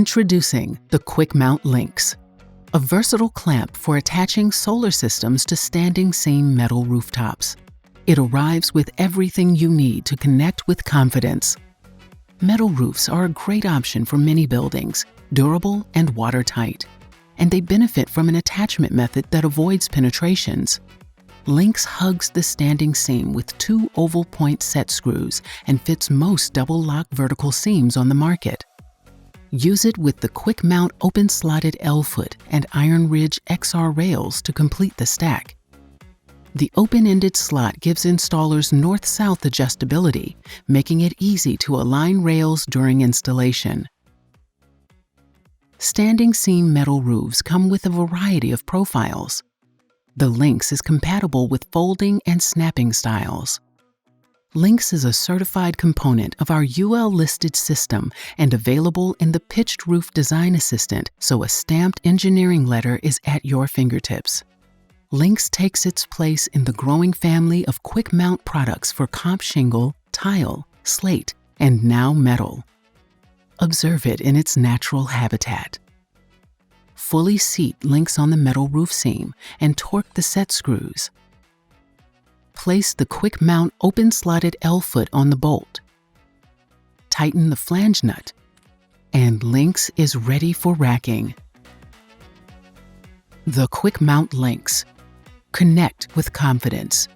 Introducing the QuickMount Lynx, a versatile clamp for attaching solar systems to standing seam metal rooftops. It arrives with everything you need to connect with confidence. Metal roofs are a great option for many buildings, durable and watertight, and they benefit from an attachment method that avoids penetrations. Lynx hugs the standing seam with 2 oval point set screws and fits most double-lock vertical seams on the market. Use it with the QuickMount open-slotted L-foot and IronRidge XR rails to complete the stack. The open-ended slot gives installers north-south adjustability, making it easy to align rails during installation. Standing seam metal roofs come with a variety of profiles. The Lynx is compatible with folding and snapping styles. Lynx is a certified component of our UL-listed system and available in the Pitched Roof Design Assistant, so a stamped engineering letter is at your fingertips. Lynx takes its place in the growing family of QuickMount products for comp shingle, tile, slate, and now metal. Observe it in its natural habitat. Fully seat Lynx on the metal roof seam and torque the set screws. Place the QuickMount open-slotted L-foot on the bolt. Tighten the flange nut, and Lynx is ready for racking. The QuickMount Lynx. Connect with confidence.